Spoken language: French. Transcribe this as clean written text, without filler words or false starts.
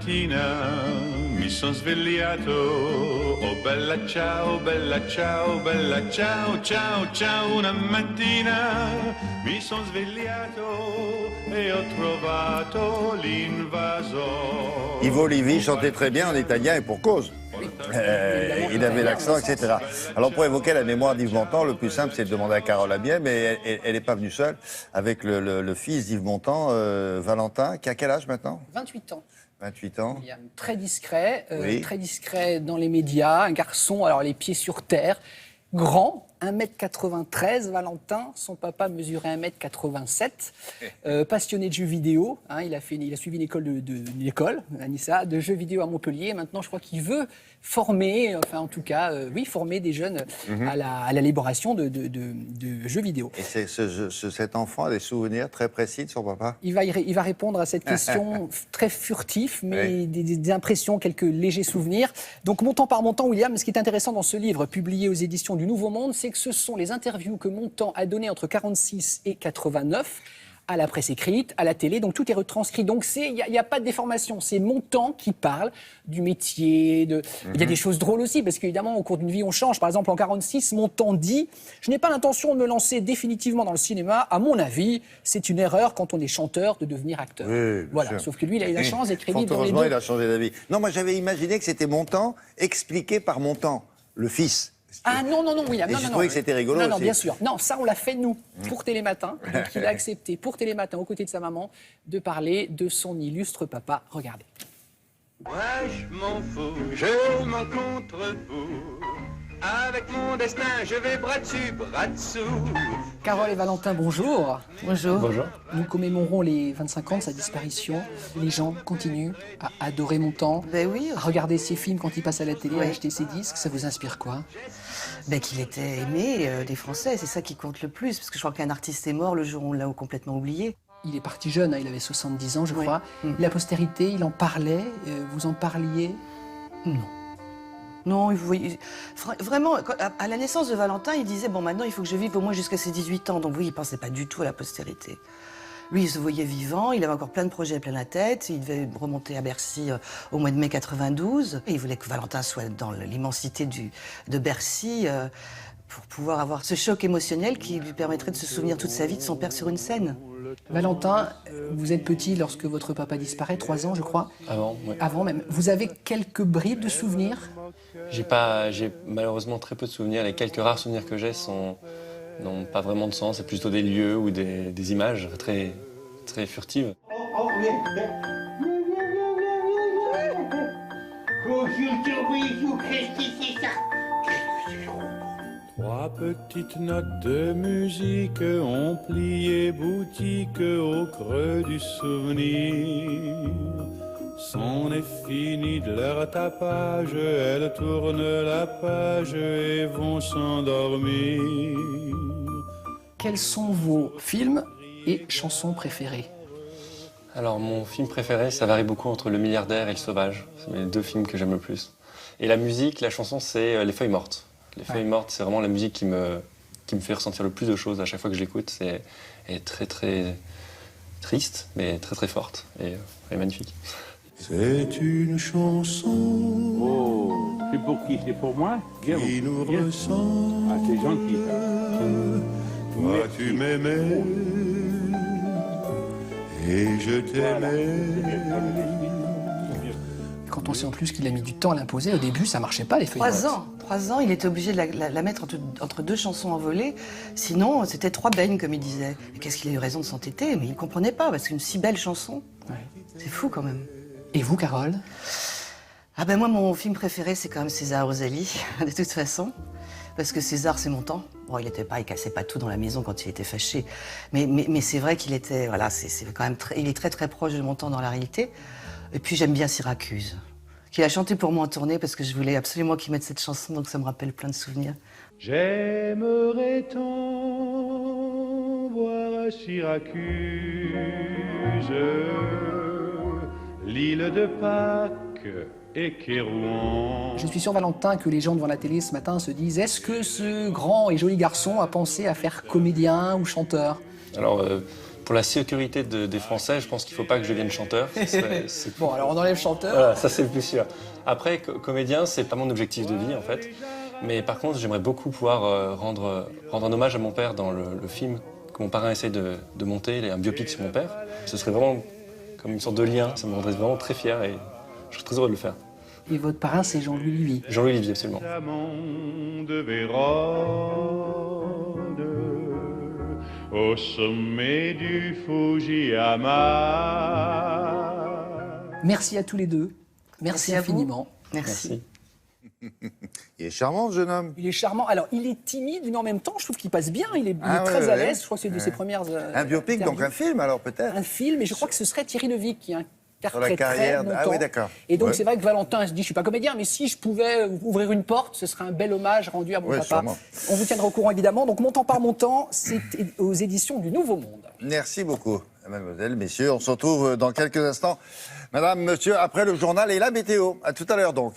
mattina mi son svegliato, oh bella ciao, bella ciao, bella ciao, ciao, ciao, una mattina mi son svegliato e ho trovato l'invasor. Ivo Livi chantait très bien en italien et pour cause. Il avait l'accent, etc. Alors pour évoquer la mémoire d'Yves Montand, le plus simple c'est de demander à Carole Abiet, mais elle n'est pas venue seule, avec le fils d'Yves Montand, Valentin, qui a quel âge maintenant? 28 ans. 28 ans. William, très discret, Oui. très discret dans les médias, un garçon, alors les pieds sur terre, grand, 1m93, Valentin, son papa mesurait 1m87, passionné de jeux vidéo, hein, il a suivi une école, Anissa, de jeux vidéo à Montpellier. Maintenant, je crois qu'il veut former, enfin en tout cas, former des jeunes à l'élaboration de jeux vidéo. Et cet enfant a des souvenirs très précis de son papa? Il va répondre à cette question très furtif, mais oui. des impressions, quelques légers souvenirs. Donc, montant par montant, William, ce qui est intéressant dans ce livre, publié aux éditions du Nouveau Monde, c'est que ce sont les interviews que Montand a données entre 46 et 89 à la presse écrite, à la télé, donc tout est retranscrit. Donc il n'y a pas de déformation, c'est Montand qui parle du métier. Il y a des choses drôles aussi, parce qu'évidemment, au cours d'une vie, on change. Par exemple, en 46, Montand dit « Je n'ai pas l'intention de me lancer définitivement dans le cinéma. À mon avis, c'est une erreur quand on est chanteur de devenir acteur. Oui, ». Voilà, sûr. Sauf que lui, il a eu la chance d'être crédible dans les deux. Heureusement, il a changé d'avis. Non, moi, j'avais imaginé que c'était Montand expliqué par Montand, le fils. Ah non, William. Et je trouvais que c'était rigolo Non, aussi. bien sûr. Non, ça, on l'a fait, nous, pour Télématin. Donc, il a accepté, pour Télématin, aux côtés de sa maman, de parler de son illustre papa. Regardez. Moi, je m'en fous, je m'en contre-fous. Avec mon destin, je vais bras dessus, bras dessous. Carole et Valentin, bonjour. Bonjour. Bonjour. Nous commémorons les 25 ans de sa disparition. Les gens continuent à adorer Montand, Ben oui. à regarder ses films quand il passe à la télé, Oui. à acheter ses disques. Ça vous inspire quoi? Ben qu'il était aimé des Français, c'est ça qui compte le plus, parce que je crois qu'un artiste est mort le jour où on l'a complètement oublié. Il est parti jeune, hein, il avait 70 ans, je Oui. crois. La postérité, il en parlait, vous en parliez? Non. Non, vous voyez, vraiment, à la naissance de Valentin, il disait, bon, maintenant, il faut que je vive au moins jusqu'à ses 18 ans. Donc oui, il pensait pas du tout à la postérité. Lui, il se voyait vivant, il avait encore plein de projets plein la tête, il devait remonter à Bercy au mois de mai 92. Et il voulait que Valentin soit dans l'immensité de Bercy pour pouvoir avoir ce choc émotionnel qui lui permettrait de se souvenir toute sa vie de son père sur une scène. Valentin, vous êtes petit lorsque votre papa disparaît, 3 ans je crois. Avant, oui. Avant même. Vous avez quelques bribes de souvenirs? J'ai malheureusement très peu de souvenirs. Les quelques rares souvenirs que j'ai n'ont pas vraiment de sens. C'est plutôt des lieux ou des images très, très furtives. Trois petites notes de musique ont plié boutique au creux du souvenir. C'en est fini de leur tapage, elles tournent la page et vont s'endormir. Quels sont vos films et chansons préférés? Alors, mon film préféré, ça varie beaucoup entre Le Milliardaire et Le Sauvage. C'est mes deux films que j'aime le plus. Et la musique, la chanson, c'est Les Feuilles Mortes. Les Feuilles Mortes, c'est vraiment la musique qui me fait ressentir le plus de choses à chaque fois que je l'écoute. Elle est très, très triste, mais très, très forte et magnifique. C'est une chanson. Oh, c'est pour qui? C'est pour moi? Bien, qui nous bien. ressemble. Ah, c'est gentil, ça. Toi, tu m'aimais et je t'aimais. Quand on sait en plus qu'il a mis du temps à l'imposer, au début ça marchait pas les feuilles mortes. 3 ans, il était obligé de la mettre entre deux chansons envolées. Sinon, c'était 3 beignes, comme il disait. Et qu'est-ce qu'il a eu raison de s'entêter? Mais il comprenait pas, parce qu'une si belle chanson, c'est fou quand même. Et vous, Carole? Ah ben moi, mon film préféré, c'est quand même César Rosalie, de toute façon. Parce que César, c'est Montand. Bon, il cassait pas tout dans la maison quand il était fâché. Mais c'est vrai qu'il était, voilà, c'est quand même il est très très proche de Montand dans la réalité. Et puis j'aime bien Syracuse, qu'il a chanté pour moi en tournée parce que je voulais absolument qu'il mette cette chanson, donc ça me rappelle plein de souvenirs. J'aimerais tant voir à Syracuse l'île de Pâques et Kérouan. Je suis sûr, Valentin, que les gens devant la télé ce matin se disent: est-ce que ce grand et joli garçon a pensé à faire comédien ou chanteur? Alors, Pour la sécurité des Français, je pense qu'il ne faut pas que je devienne chanteur. Bon, alors on enlève chanteur. Voilà, ça c'est le plus sûr. Après, comédien, c'est pas mon objectif de vie en fait. Mais par contre, j'aimerais beaucoup pouvoir rendre un hommage à mon père dans le film que mon parrain essaie de monter, un biopic sur mon père. Ce serait vraiment comme une sorte de lien, ça me rendrait vraiment très fier et je serais très heureux de le faire. Et votre parrain, c'est Jean-Louis Lévy. Jean-Louis Lévy, absolument. de Vérone, au sommet du Fujiyama. Merci à tous les deux. Merci à vous. infiniment. Merci. Il est charmant, ce jeune homme. Il est charmant. Alors, il est timide, mais en même temps, je trouve qu'il passe bien. Il est très à l'aise. Je crois que c'est une de ses premières. Un biopic, donc un film, alors peut-être. Un film, et je crois que ce serait Thierry Levy qui Sur la carrière. longtemps. Ah oui, d'accord. Et donc, Ouais. c'est vrai que Valentin se dit, je suis pas comédien, mais si je pouvais ouvrir une porte, ce serait un bel hommage rendu à mon Oui, papa. sûrement. On vous tiendra au courant, évidemment. Donc, Montant par Montant, c'est aux éditions du Nouveau Monde. Merci beaucoup, mademoiselle, messieurs. On se retrouve dans quelques instants. Madame, monsieur, après le journal et la météo. À tout à l'heure, donc.